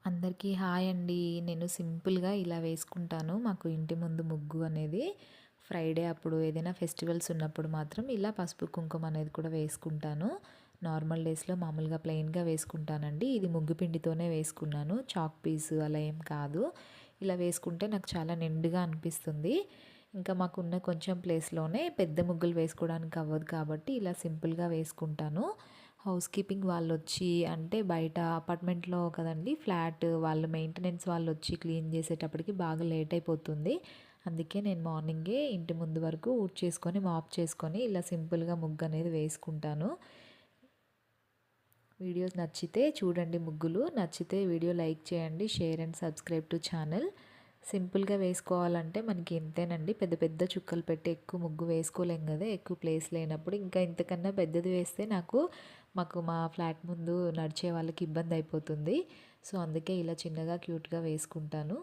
అందరికీ హాయ్ అండి. నేను సింపుల్‌గా ఇలా వేసుకుంటాను. మాకు ఇంటి ముందు ముగ్గు అనేది ఫ్రైడే అప్పుడు ఏదైనా ఫెస్టివల్స్ ఉన్నప్పుడు మాత్రం ఇలా పసుపు, కుంకుమ అనేది కూడా వేసుకుంటాను. నార్మల్ డేస్‌లో మామూలుగా ప్లెయిన్‌గా వేసుకుంటానండి. ఇది ముగ్గు పిండితోనే వేసుకున్నాను. చాక్ పీస్ అలా ఏం కాదు. ఇలా వేసుకుంటే నాకు చాలా నిండుగా అనిపిస్తుంది. ఇంకా మాకున్న కొంచెం ప్లేస్‌లోనే పెద్ద ముగ్గులు వేసుకోవడానికి అవ్వదు కాబట్టి ఇలా సింపుల్‌గా వేసుకుంటాను. హౌస్ కీపింగ్ వాళ్ళొచ్చి అంటే బయట అపార్ట్మెంట్‌లో కదండీ ఫ్లాట్ వాళ్ళు మెయింటెనెన్స్ వాళ్ళొచ్చి క్లీన్ చేసేటప్పటికి బాగా లేట్ అయిపోతుంది. అందుకే నేను మార్నింగే ఇంటి ముందు వరకు ఊడ్చేసుకొని, మాప్ చేసుకొని ఇలా సింపుల్‌గా ముగ్గనేది వేసుకుంటాను. వీడియోస్ నచ్చితే చూడండి ముగ్గులు. నచ్చితే వీడియో లైక్ చేయండి. Share and subscribe to channel. సింపుల్‌గా వేసుకోవాలంటే మనకి ఇంతేనండి. పెద్ద పెద్ద చుక్కలు పెట్టి ఎక్కువ ముగ్గు వేసుకోలేం గదా! ఎక్కువ ప్లేస్ లేనప్పుడు. ఇంకా ఇంతకన్నా పెద్దది వేస్తే మాకు మా ఫ్లాట్ ముందు నడిచే వాళ్ళకి ఇబ్బందయిపోతుంది. సో, అందుకే ఇలా చిన్నగా క్యూట్‌గా వేసుకుంటాను.